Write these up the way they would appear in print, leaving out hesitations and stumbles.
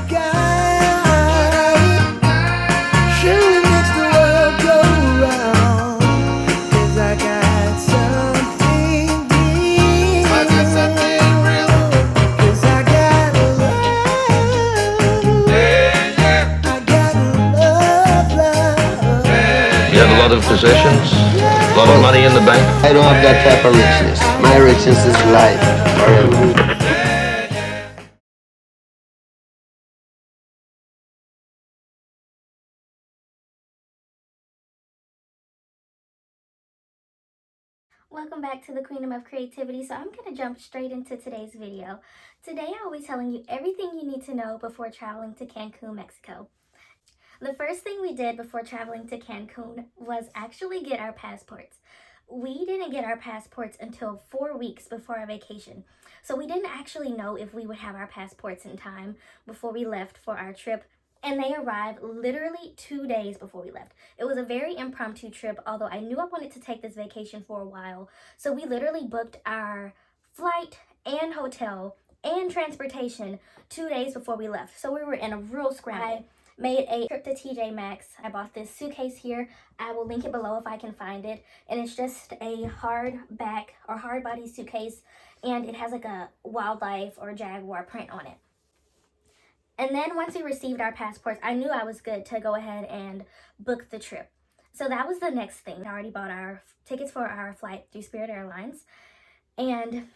guy surely makes the world go round. 'Cause I got something real. I got something real. 'Cause I got love. Yeah, yeah. I got love. You have a lot of possessions, a lot of money in the bank. I don't have that type of richness. My richness is life. Welcome back to the Queendom of Creativity. So I'm going to jump straight into today's video. Today I'll be telling you everything you need to know before traveling to Cancun, Mexico. The first thing we did before traveling to Cancun was actually get our passports. We didn't get our passports until 4 weeks before our vacation. So we didn't actually know if we would have our passports in time before we left for our trip. And they arrived literally 2 days before we left. It was a very impromptu trip, although I knew I wanted to take this vacation for a while. So we literally booked our flight and hotel and transportation 2 days before we left. So we were in a real scramble. I made a trip to TJ Maxx. I bought this suitcase here. I will link it below if I can find it. And it's just a hardback or hard body suitcase. And it has like a wildlife or jaguar print on it. And then once we received our passports, I knew I was good to go ahead and book the trip. So that was the next thing. I already bought our tickets for our flight through Spirit Airlines. And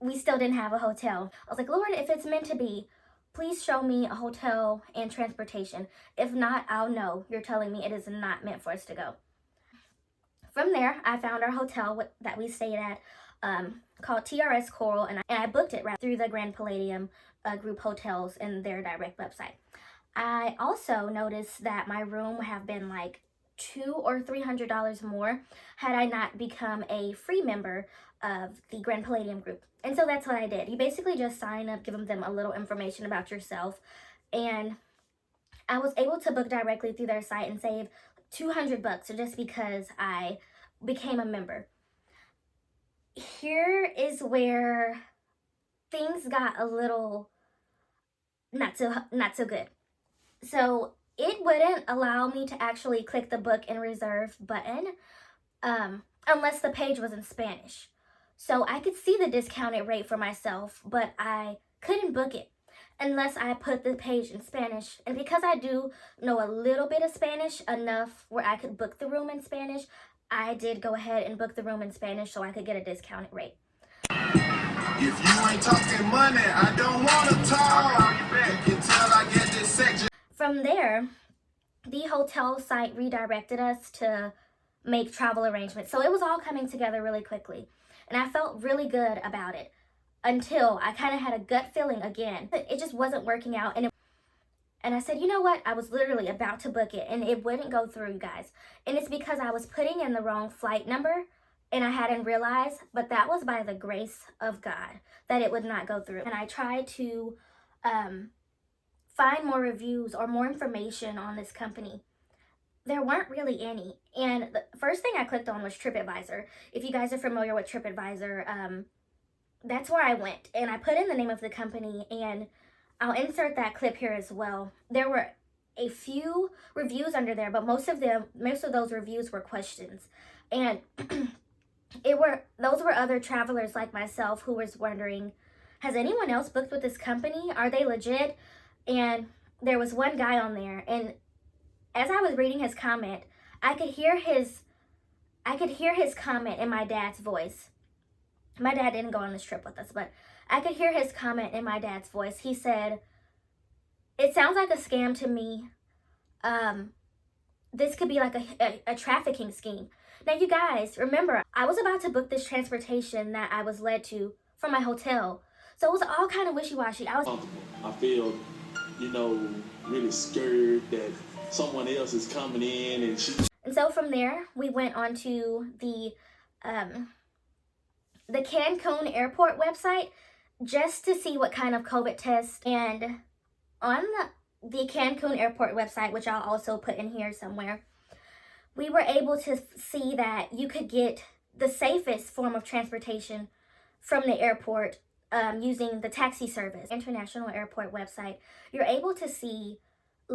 we still didn't have a hotel. I was like, Lord, if it's meant to be, please show me a hotel and transportation. If not, I'll know. You're telling me it is not meant for us to go. From there, I found our hotel that we stayed at called TRS Coral, and I booked it through the Grand Palladium group hotels and their direct website. I also noticed that my room would have been like $200 or $300 more had I not become a free member of the Grand Palladium group. And so that's what I did. You basically just sign up, give them a little information about yourself, and I was able to book directly through their site and save $200 just because I became a member. Here is where things got a little not so good. So it wouldn't allow me to actually click the book and reserve button unless the page was in Spanish. So I could see the discounted rate for myself, but I couldn't book it unless I put the page in Spanish. And because I do know a little bit of Spanish, enough where I could book the room in Spanish, I did go ahead and book the room in Spanish so I could get a discounted rate. If you ain't talking money, I don't want to talk. You can tell I get this section. From there, the hotel site redirected us to make travel arrangements. So it was all coming together really quickly. And I felt really good about it until I kind of had a gut feeling again. It just wasn't working out. And I said, you know what? I was literally about to book it and it wouldn't go through, you guys. And it's because I was putting in the wrong flight number and I hadn't realized, but that was by the grace of God that it would not go through. And I tried to find more reviews or more information on this company. There weren't really any. And the first thing I clicked on was TripAdvisor. If you guys are familiar with TripAdvisor, that's where I went. And I put in the name of the company, and I'll insert that clip here as well. There were a few reviews under there, but most of those reviews were questions. And those were other travelers like myself who was wondering, has anyone else booked with this company? Are they legit? And there was one guy on there, and as I was reading his comment, I could hear his comment in my dad's voice. My dad didn't go on this trip with us, but I could hear his comment in my dad's voice. He said, it sounds like a scam to me. This could be like a trafficking scheme. Now, you guys, remember, I was about to book this transportation that I was led to from my hotel. So it was all kind of wishy-washy. I feel, really scared that someone else is coming in and so from there, we went on to the Cancun airport website just to see what kind of COVID test. And on the Cancun airport website, which I'll also put in here somewhere, we were able to see that you could get the safest form of transportation from the airport using the taxi service, international airport website, you're able to see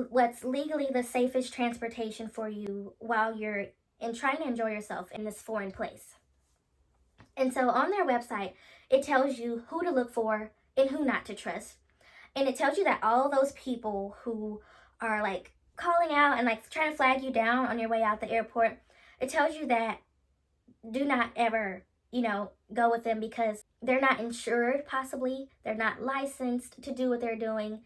what's legally the safest transportation for you while you're trying to enjoy yourself in this foreign place. And so on their website, it tells you who to look for and who not to trust. And it tells you that all those people who are like calling out and like trying to flag you down on your way out the airport, it tells you that do not ever, go with them because they're not insured, possibly. They're not licensed to do what they're doing.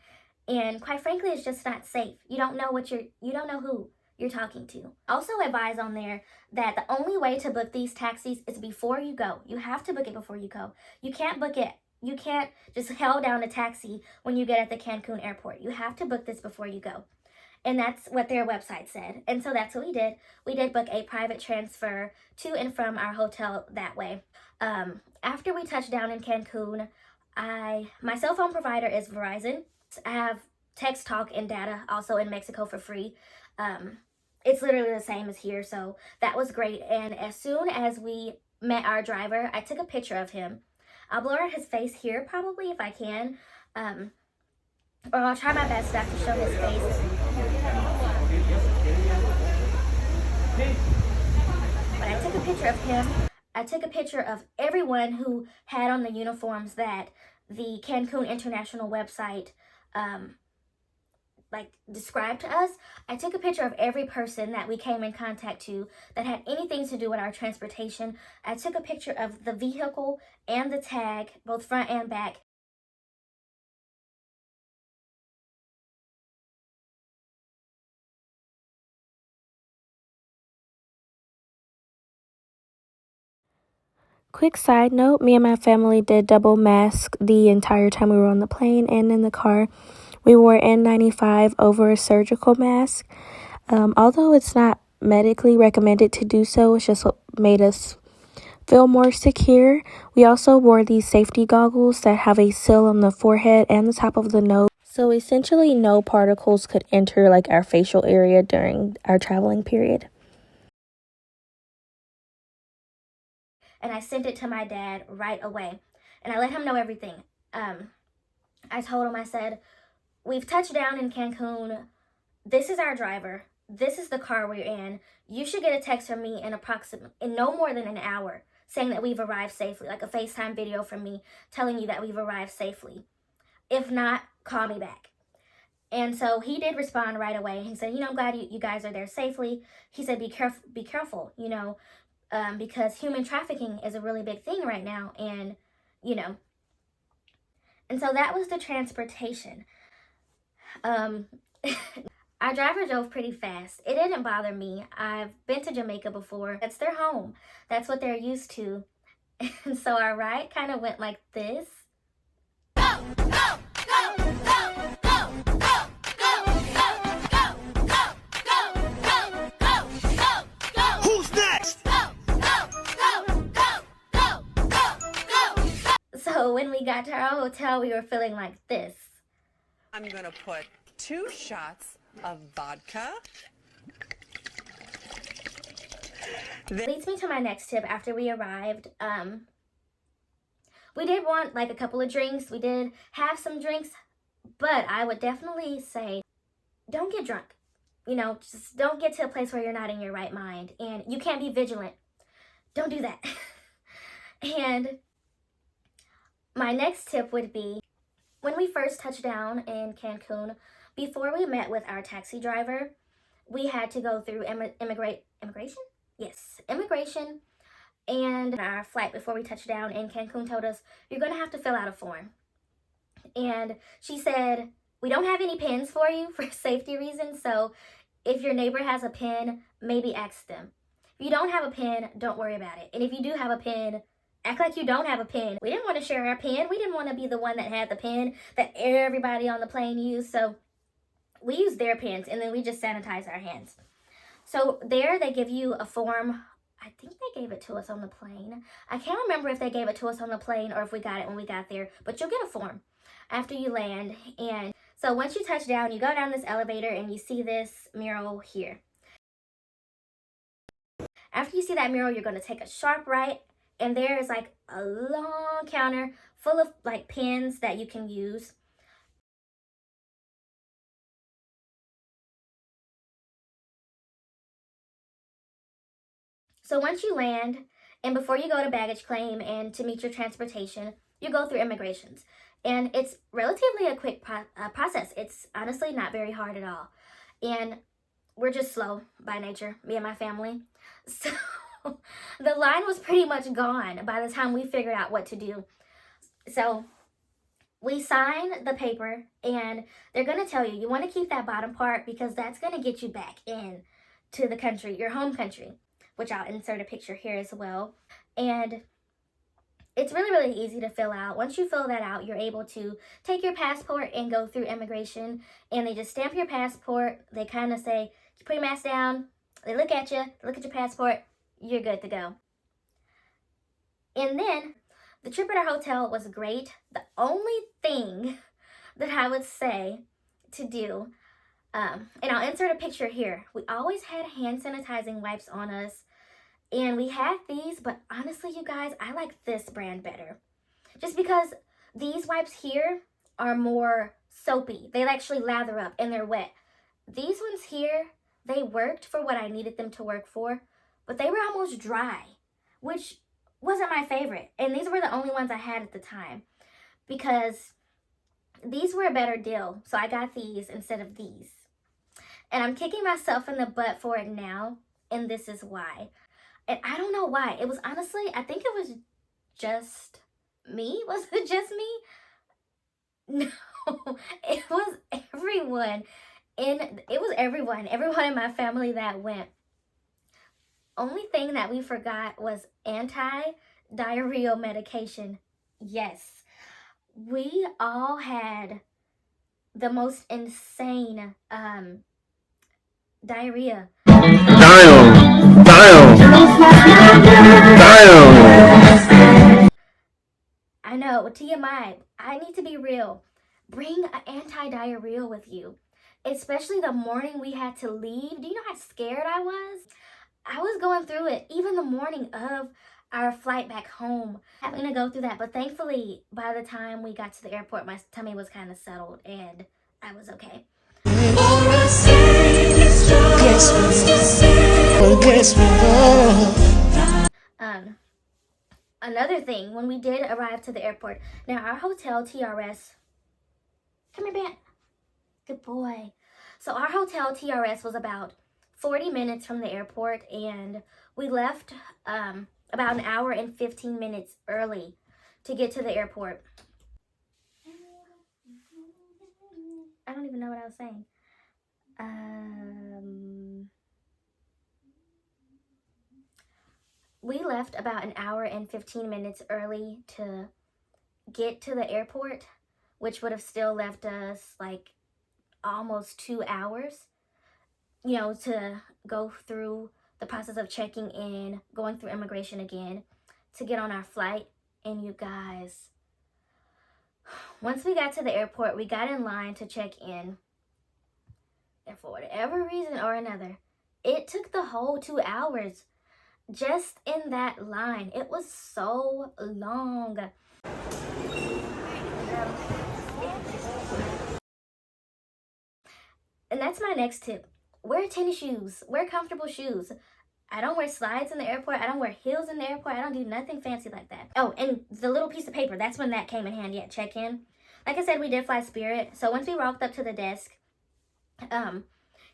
And quite frankly, it's just not safe. You don't know who you're talking to. Also advise on there that the only way to book these taxis is before you go. You have to book it before you go. You can't book it. You can't just hail down a taxi when you get at the Cancun airport. You have to book this before you go. And that's what their website said. And so that's what we did. We did book a private transfer to and from our hotel that way. After we touched down in Cancun, my cell phone provider is Verizon. I have text, talk, and data also in Mexico for free. It's literally the same as here, so that was great. And as soon as we met our driver, I took a picture of him. I'll blur out his face here probably if I can, or I'll try my best not to show his face. But I took a picture of him. I took a picture of everyone who had on the uniforms that the Cancun International website described to us. I took a picture of every person that we came in contact to that had anything to do with our transportation. I took a picture of the vehicle and the tag, both front and back. Quick side note, me and my family did double mask the entire time we were on the plane and in the car. We wore N95 over a surgical mask. Although it's not medically recommended to do so, it's just what made us feel more secure. We also wore these safety goggles that have a seal on the forehead and the top of the nose. So essentially no particles could enter like our facial area during our traveling period. And I sent it to my dad right away. And I let him know everything. I told him, I said, we've touched down in Cancun. This is our driver. This is the car we're in. You should get a text from me in no more than an hour saying that we've arrived safely, like a FaceTime video from me telling you that we've arrived safely. If not, call me back. And so he did respond right away. He said, I'm glad you guys are there safely. He said, be careful, because human trafficking is a really big thing right now. And, and so that was the transportation. Our driver drove pretty fast. It didn't bother me. I've been to Jamaica before. That's their home. That's what they're used to. And so our ride kind of went like this. Who's next? So when we got to our hotel, we were feeling like this. I'm gonna put 2 shots of vodka. Leads me to my next tip after we arrived. We did want like a couple of drinks. We did have some drinks, but I would definitely say don't get drunk. Just don't get to a place where you're not in your right mind and you can't be vigilant. Don't do that. And my next tip would be when we first touched down in Cancun, before we met with our taxi driver, we had to go through immigration? Yes, immigration. And our flight before we touched down in Cancun told us, you're going to have to fill out a form. And she said, we don't have any pens for you for safety reasons. So if your neighbor has a pen, maybe ask them. If you don't have a pen, don't worry about it. And if you do have a pen, act like you don't have a pen. We didn't want to share our pen. We didn't want to be the one that had the pen that everybody on the plane used. So we used their pens and then we just sanitized our hands. So there they give you a form. I think they gave it to us on the plane. I can't remember if they gave it to us on the plane or if we got it when we got there. But you'll get a form after you land. And so once you touch down, you go down this elevator and you see this mural here. After you see that mural, you're going to take a sharp right. And there is like a long counter full of like pens that you can use. So once you land, and before you go to baggage claim and to meet your transportation, you go through immigrations. And it's relatively a quick process. It's honestly not very hard at all. And we're just slow by nature, me and my family. So the line was pretty much gone by the time we figured out what to do. So we sign the paper, and they're going to tell you, you want to keep that bottom part because that's going to get you back in to the country, your home country, which I'll insert a picture here as well. And it's really, really easy to fill out. Once you fill that out, you're able to take your passport and go through immigration, and they just stamp your passport. They kind of say, you put your mask down, they look at you, look at your passport, you're good to go. And then the trip at our hotel was great. The only thing that I would say to do, and I'll insert a picture here, we always had hand sanitizing wipes on us. And we had these, but honestly, you guys, I like this brand better. Just because these wipes here are more soapy. They actually lather up and they're wet. These ones here, they worked for what I needed them to work for, but they were almost dry, which wasn't my favorite. And these were the only ones I had at the time because these were a better deal. So I got these instead of these. And I'm kicking myself in the butt for it now, and this is why. And I don't know why. It was honestly, I think it was just me. Was it just me? No, it was everyone. Everyone in my family that went. Only thing that we forgot was anti-diarrheal medication. Yes. We all had the most insane diarrhea. I know, TMI. I need to be real. Bring an anti-diarrheal with you. Especially the morning we had to leave. Do you know how scared I was? I was going through it even the morning of our flight back home, having to go through that. But thankfully, by the time we got to the airport, my tummy was kind of settled and I was okay. Another thing, when we did arrive to the airport, now our hotel TRS, come here, Ben. Good boy. So our hotel TRS was about 40 minutes from the airport, and we left about an hour and 15 minutes early to get to the airport. I don't even know what I was saying. We left about an hour and 15 minutes early to get to the airport, which would have still left us like almost 2 hours, you know, to go through the process of checking in, going through immigration again, to get on our flight. And you guys, once we got to the airport, we got in line to check in. And for whatever reason or another, it took the whole 2 hours just in that line. It was so long. And that's my next tip. Wear tennis shoes. Wear comfortable shoes. I don't wear slides in the airport. I don't wear heels in the airport. I don't do nothing fancy like that. Oh, and the little piece of paper, that's when that came in handy at check-in. Like I said, we did fly Spirit. So once we walked up to the desk,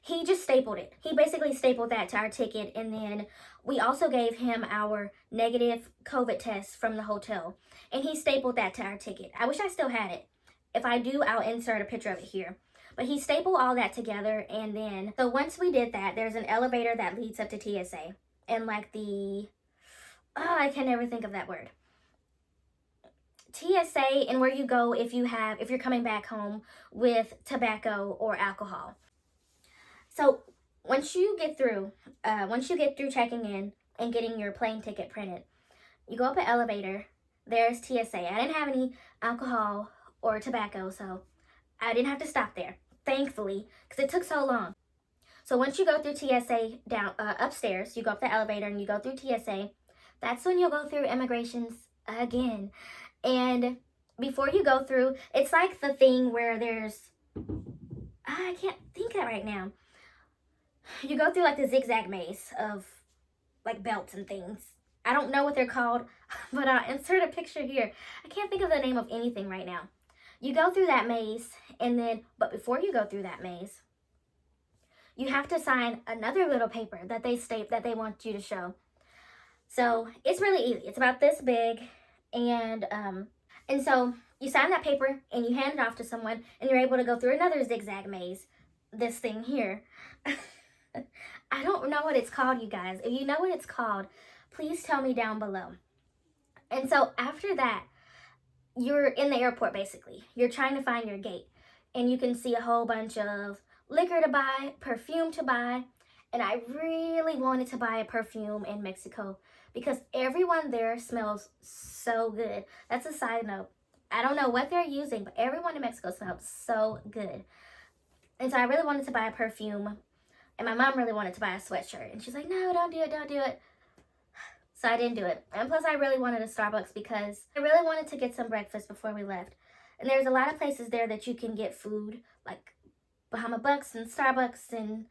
he just stapled it. He basically stapled that to our ticket, and then we also gave him our negative COVID test from the hotel, and he stapled that to our ticket. I wish I still had it. If I do, I'll insert a picture of it here. But he stapled all that together, and then, so once we did that, there's an elevator that leads up to TSA, and like I can never think of that word. TSA, and where you go if you're coming back home with tobacco or alcohol. So once you get through checking in and getting your plane ticket printed, you go up an elevator. There's TSA. I didn't have any alcohol or tobacco, so I didn't have to stop there, thankfully, because it took so long. So once you go through TSA down upstairs, you go up the elevator and you go through TSA. That's when you'll go through immigrations again. And before you go through, it's like the thing where there's, I can't think of it right now. You go through like the zigzag maze of like belts and things. I don't know what they're called, but I'll insert a picture here. I can't think of the name of anything right now. You go through that maze, and then, but before you go through that maze, you have to sign another little paper that they state that they want you to show. So it's really easy. It's about this big, and so you sign that paper and you hand it off to someone, and you're able to go through another zigzag maze. This thing here. I don't know what it's called, you guys. If you know what it's called, please tell me down below. And so after that, you're in the airport basically. You're trying to find your gate, and you can see a whole bunch of liquor to buy, perfume to buy, and I really wanted to buy a perfume in Mexico because everyone there smells so good. That's a side note. I don't know what they're using, but everyone in Mexico smells so good. And so I really wanted to buy a perfume, and my mom really wanted to buy a sweatshirt, and she's like, no, don't do it. So I didn't do it. And plus I really wanted a Starbucks because I really wanted to get some breakfast before we left. And there's a lot of places there that you can get food, like Bahama Bucks and Starbucks and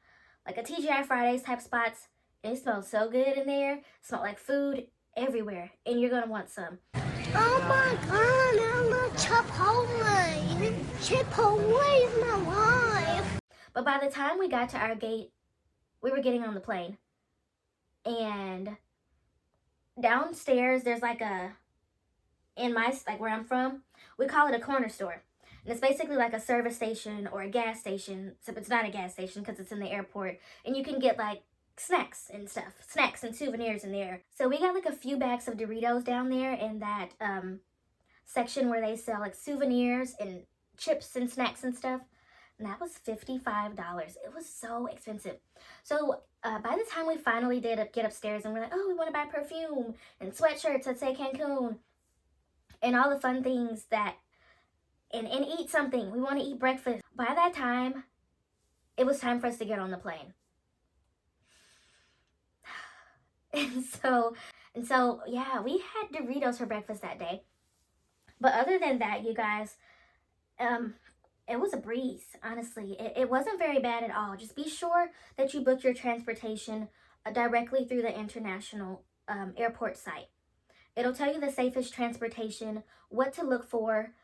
like a TGI Fridays type spots. And it smells so good in there. It smelled like food everywhere, and you're gonna want some. Oh my god, I love Chipotle. Chipotle is my life. But by the time we got to our gate, we were getting on the plane. And downstairs, there's like like where I'm from, we call it a corner store. And it's basically like a service station or a gas station, except it's not a gas station because it's in the airport. And you can get like snacks and stuff, snacks and souvenirs in there. So we got like a few bags of Doritos down there in that section where they sell like souvenirs and chips and snacks and stuff. And that was $55. It was so expensive. So by the time we finally did get upstairs and we're like, oh, we want to buy perfume and sweatshirts that say Cancun and all the fun things that, and eat something. We want to eat breakfast. By that time, it was time for us to get on the plane. And so, yeah, we had Doritos for breakfast that day. But other than that, you guys, it was a breeze, honestly. It wasn't very bad at all. Just be sure that you book your transportation directly through the international airport site. It'll tell you the safest transportation, what to look for,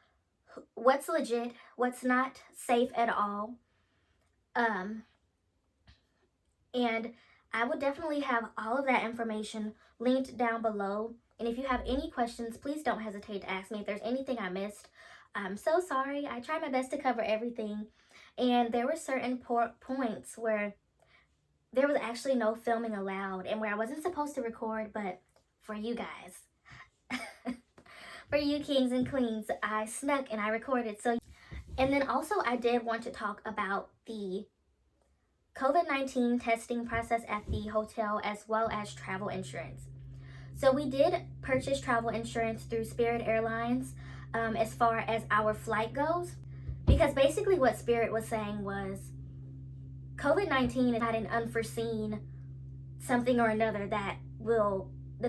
what's legit, what's not safe at all. And I would definitely have all of that information linked down below. And if you have any questions, please don't hesitate to ask me if there's anything I missed. I'm so sorry. I tried my best to cover everything. And there were certain points where there was actually no filming allowed and where I wasn't supposed to record, but for you guys, for you kings and queens, I snuck and I recorded. So, and then also I did want to talk about the COVID-19 testing process at the hotel as well as travel insurance. So we did purchase travel insurance through Spirit Airlines as far as our flight goes, because basically what Spirit was saying was COVID-19 is not an unforeseen something or another that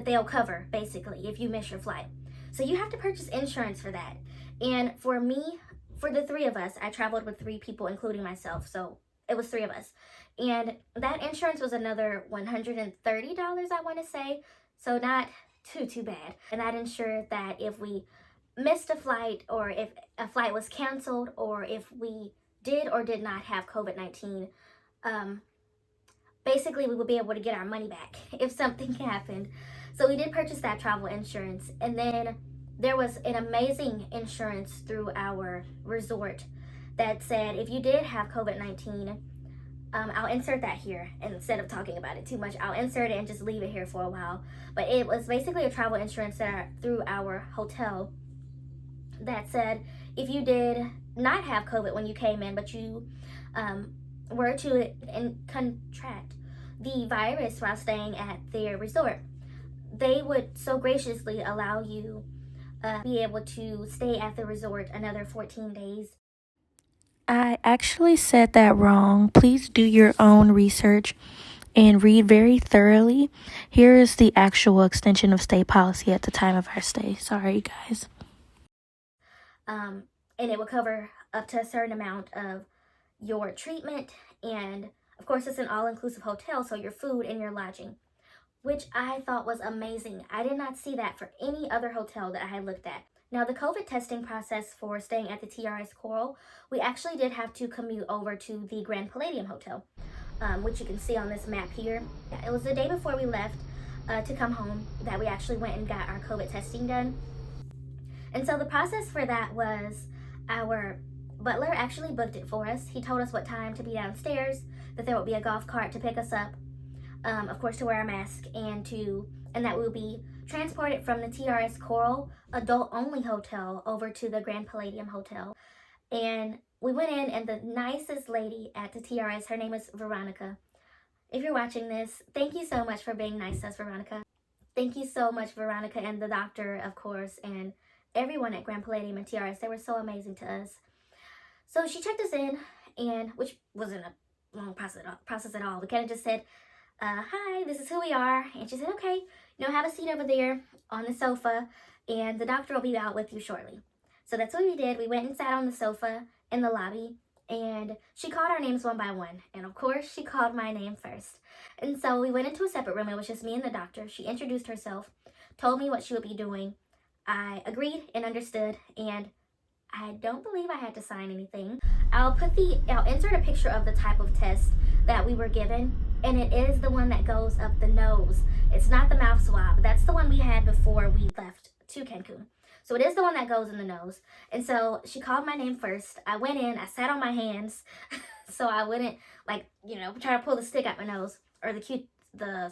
they'll cover basically if you miss your flight. So you have to purchase insurance for that. And for me, for the three of us, I traveled with 3 people including myself, so it was 3 of us. And that insurance was another $130, I want to say. So not too bad. And that ensured that if we missed a flight, or if a flight was canceled, or if we did or did not have COVID-19, basically we would be able to get our money back if something happened. So we did purchase that travel insurance. And then there was an amazing insurance through our resort that said if you did have COVID-19, I'll insert that here instead of talking about it too much. I'll insert it and just leave it here for a while. But it was basically a travel insurance through our hotel that said if you did not have COVID when you came in, but you were to contract the virus while staying at their resort, they would so graciously allow you be able to stay at the resort another 14 days. I actually said that wrong. Please do your own research and read very thoroughly. Here is the actual extension of stay policy at the time of our stay. Sorry, guys. and it will cover up to a certain amount of your treatment, and of course it's an all-inclusive hotel, so your food and your lodging, which I thought was amazing. I did not see that for any other hotel that I had looked at. Now, the COVID testing process for staying at the TRS Coral, we actually did have to commute over to the Grand Palladium Hotel, which you can see on this map here. It was the day before we left to come home that we actually went and got our COVID testing done. And so the process for that was our butler actually booked it for us. He told us what time to be downstairs, that there would be a golf cart to pick us up, of course to wear a mask, and that we would be transported from the TRS Coral adult only hotel over to the Grand Palladium Hotel. And we went in, and the nicest lady at the TRS, her name is Veronica. If you're watching this, thank you so much for being nice to us, Veronica. Thank you so much, Veronica, and the doctor, of course, and everyone at Grand Palladium and TRS. They were so amazing to us. So she checked us in, and which wasn't a long process at all. We kind of just said, hi, this is who we are. And she said, okay, have a seat over there on the sofa, and the doctor will be out with you shortly. So that's what we did. We went and sat on the sofa in the lobby, and she called our names one by one. And of course, she called my name first. And so we went into a separate room. It was just me and the doctor. She introduced herself, told me what she would be doing. I agreed and understood, and I don't believe I had to sign anything. I'll insert a picture of the type of test that we were given, and it is the one that goes up the nose. It's not the mouth swab. That's the one we had before we left to Cancun. So it is the one that goes in the nose. And so she called my name first. I went in, I sat on my hands so I wouldn't try to pull the stick out my nose, or the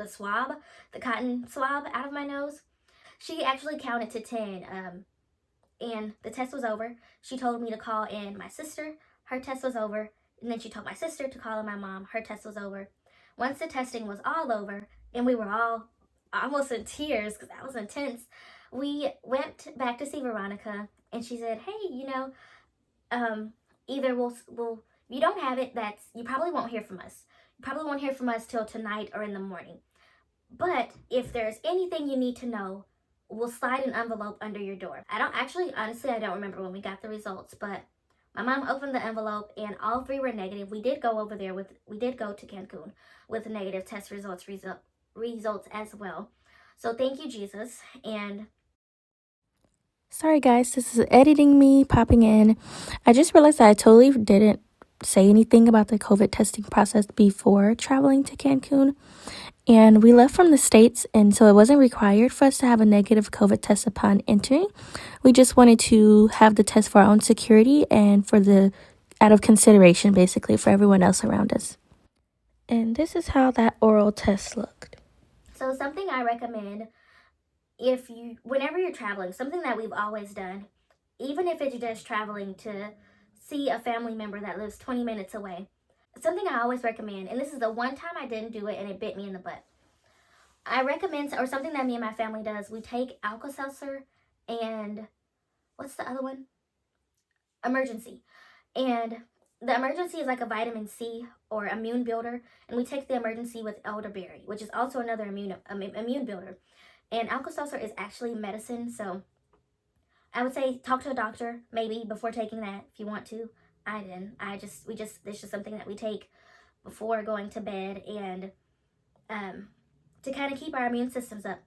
swab, the cotton swab out of my nose. She actually counted to 10, and the test was over. She told me to call in my sister. Her test was over. And then she told my sister to call in my mom. Her test was over. Once the testing was all over, and we were all almost in tears because that was intense, we went back to see Veronica, and she said, hey, either we'll if you don't have it, you probably won't hear from us. You probably won't hear from us till tonight or in the morning. But if there's anything you need to know, we'll slide an envelope under your door. Honestly, I don't remember when we got the results, but my mom opened the envelope, and all 3 were negative. We did go to Cancun with negative test results as well. So thank you, Jesus. And Sorry guys, this is editing me popping in. I just realized that I totally didn't say anything about the COVID testing process before traveling to Cancun. And we left from the States, and so it wasn't required for us to have a negative COVID test upon entering. We just wanted to have the test for our own security and out of consideration, basically, for everyone else around us. And this is how that oral test looked. So something I recommend whenever you're traveling, something that we've always done, even if it's just traveling to see a family member that lives 20 minutes away, something I always recommend, and this is the one time I didn't do it and it bit me in the butt. I recommend, or something that me and my family does, we take alka-seltzer and, what's the other one? Emergency. And the emergency is like a vitamin C or immune builder, and we take the emergency with elderberry, which is also another immune builder. And alka-seltzer is actually medicine, so I would say talk to a doctor maybe before taking that if you want to. I didn't. It's just something that we take before going to bed, and to kind of keep our immune systems up.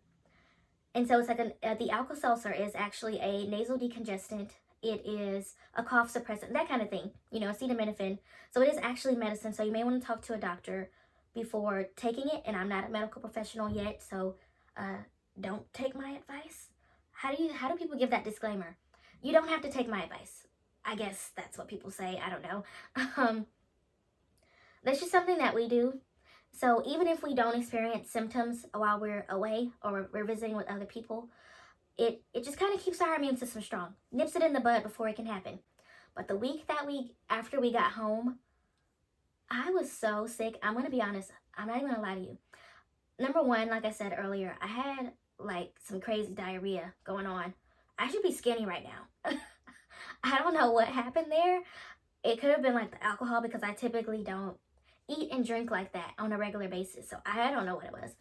And so it's like the alka-seltzer is actually a nasal decongestant. It is a cough suppressant, that kind of thing, acetaminophen. So it is actually medicine. So you may want to talk to a doctor before taking it. And I'm not a medical professional yet, so don't take my advice. How do people give that disclaimer? You don't have to take my advice. I guess that's what people say. I don't know. That's just something that we do. So even if we don't experience symptoms while we're away or we're visiting with other people, it just kind of keeps our immune system strong. Nips it in the bud before it can happen. But the week after we got home, I was so sick. I'm going to be honest. I'm not even going to lie to you. Number one, like I said earlier, I had like some crazy diarrhea going on. I should be skinny right now. I don't know what happened there. It could have been like the alcohol, because I typically don't eat and drink like that on a regular basis. So I don't know what it was.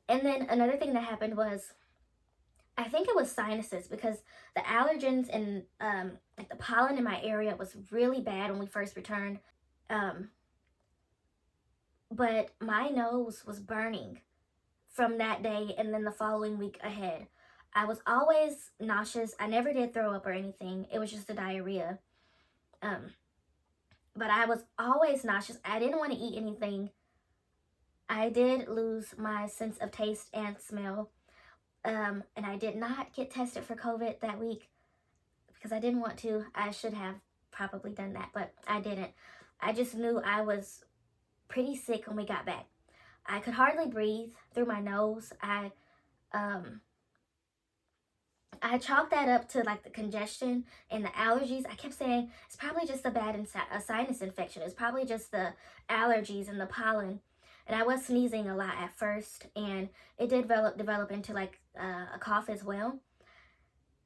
And then another thing that happened was I think it was sinuses because the allergens and like the pollen in my area was really bad when we first returned. But my nose was burning from that day and then the following week ahead. I was always nauseous. I never did throw up or anything. It was just the diarrhea. But I was always nauseous. I didn't want to eat anything. I did lose my sense of taste and smell. And I did not get tested for COVID that week because I didn't want to. I should have probably done that, but I didn't. I just knew I was pretty sick when we got back. I could hardly breathe through my nose. I chalked that up to like the congestion and the allergies. I kept saying it's probably just a sinus infection. It's probably just the allergies and the pollen. And I was sneezing a lot at first, and it did develop into like a cough as well.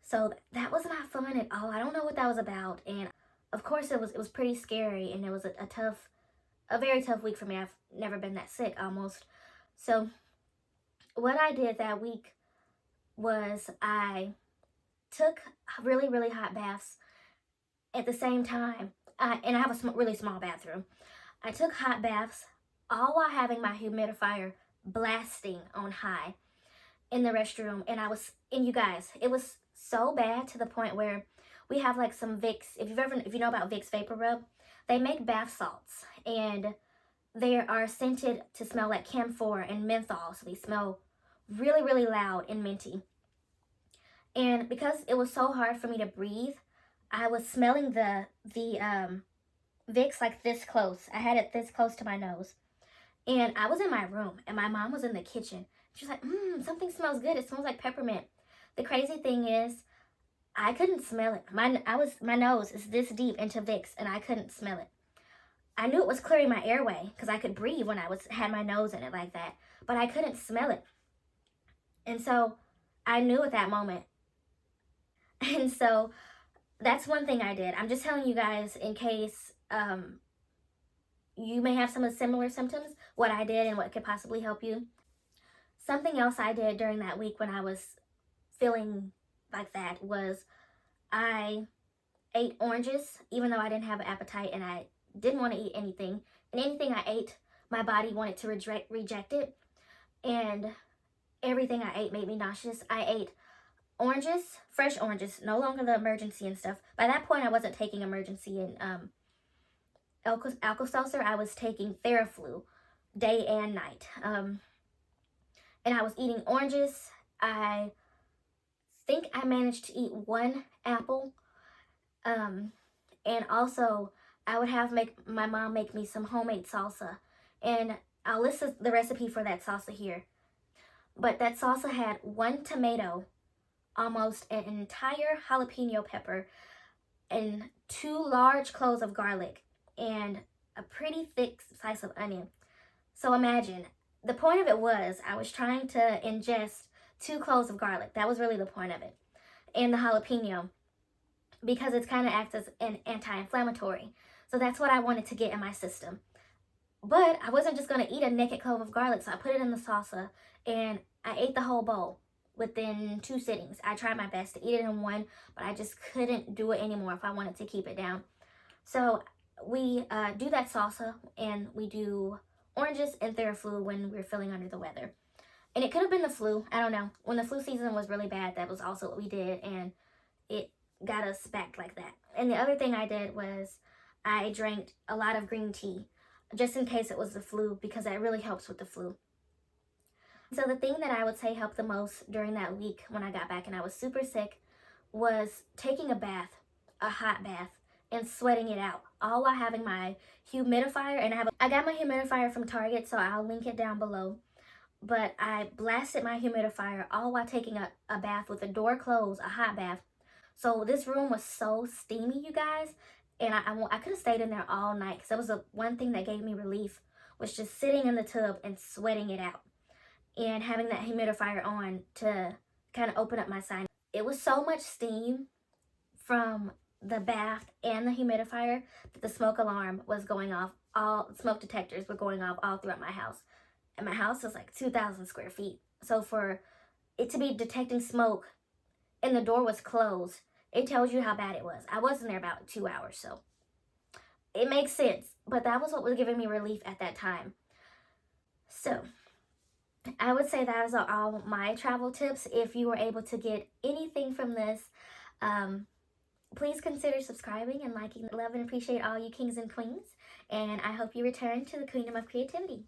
So that was not fun at all. I don't know what that was about, and of course it was pretty scary, and it was a very tough week for me. I've never been that sick almost. So what I did that week was I took really, really hot baths at the same time. And I have a really small bathroom. I took hot baths all while having my humidifier blasting on high in the restroom. And you guys, it was so bad to the point where we have like some Vicks. If you know about Vicks Vapor Rub, they make bath salts, and they are scented to smell like camphor and menthol. So they smell really, really loud and minty. And because it was so hard for me to breathe, I was smelling the Vicks like this close. I had it this close to my nose. And I was in my room, and my mom was in the kitchen. She's like, something smells good. It smells like peppermint. The crazy thing is, I couldn't smell it. My nose is this deep into Vicks, and I couldn't smell it. I knew it was clearing my airway because I could breathe when I had my nose in it like that, but I couldn't smell it. And so I knew at that moment. And so that's one thing I did. I'm just telling you guys in case you may have some of the similar symptoms, what I did and what could possibly help you. Something else I did during that week when I was feeling like that was I ate oranges, even though I didn't have an appetite and I didn't want to eat anything. And anything I ate, my body wanted to reject it. And everything I ate made me nauseous. I ate oranges, fresh oranges, no longer the emergency and stuff. By that point, I wasn't taking emergency and alka-seltzer. I was taking Theraflu day and night. And I was eating oranges. I think I managed to eat one apple. And also, I would have my mom make me some homemade salsa. And I'll list the recipe for that salsa here. But that salsa had one tomato, almost an entire jalapeno pepper, and 2 large cloves of garlic, and a pretty thick slice of onion. So imagine, the point of it was I was trying to ingest 2 cloves of garlic. That was really the point of it. And the jalapeno, because it's kind of acts as an anti-inflammatory. So that's what I wanted to get in my system. But I wasn't just going to eat a naked clove of garlic, so I put it in the salsa, and I ate the whole bowl within 2 sittings. I tried my best to eat it in one, but I just couldn't do it anymore if I wanted to keep it down. So we do that salsa, and we do oranges and Theraflu when we're feeling under the weather. And it could have been the flu. I don't know. When the flu season was really bad, that was also what we did, and it got us back like that. And the other thing I did was I drank a lot of green tea, just in case it was the flu, because that really helps with the flu. So the thing that I would say helped the most during that week when I got back and I was super sick was taking a bath, a hot bath, and sweating it out, all while having my humidifier. And I got my humidifier from Target, so I'll link it down below. But I blasted my humidifier all while taking a bath with the door closed, a hot bath. So this room was so steamy, you guys. And I could have stayed in there all night, because that was the one thing that gave me relief, was just sitting in the tub and sweating it out. And having that humidifier on to kind of open up my sinus. It was so much steam from the bath and the humidifier that the smoke alarm was going off. All smoke detectors were going off all throughout my house. And my house is like 2,000 square feet. So for it to be detecting smoke and the door was closed. It tells you how bad it was. I wasn't there about 2 hours, so it makes sense. But that was what was giving me relief at that time. So I would say that is all my travel tips. If you were able to get anything from this, please consider subscribing and liking. Love and appreciate all you kings and queens. And I hope you return to the Kingdom of Creativity.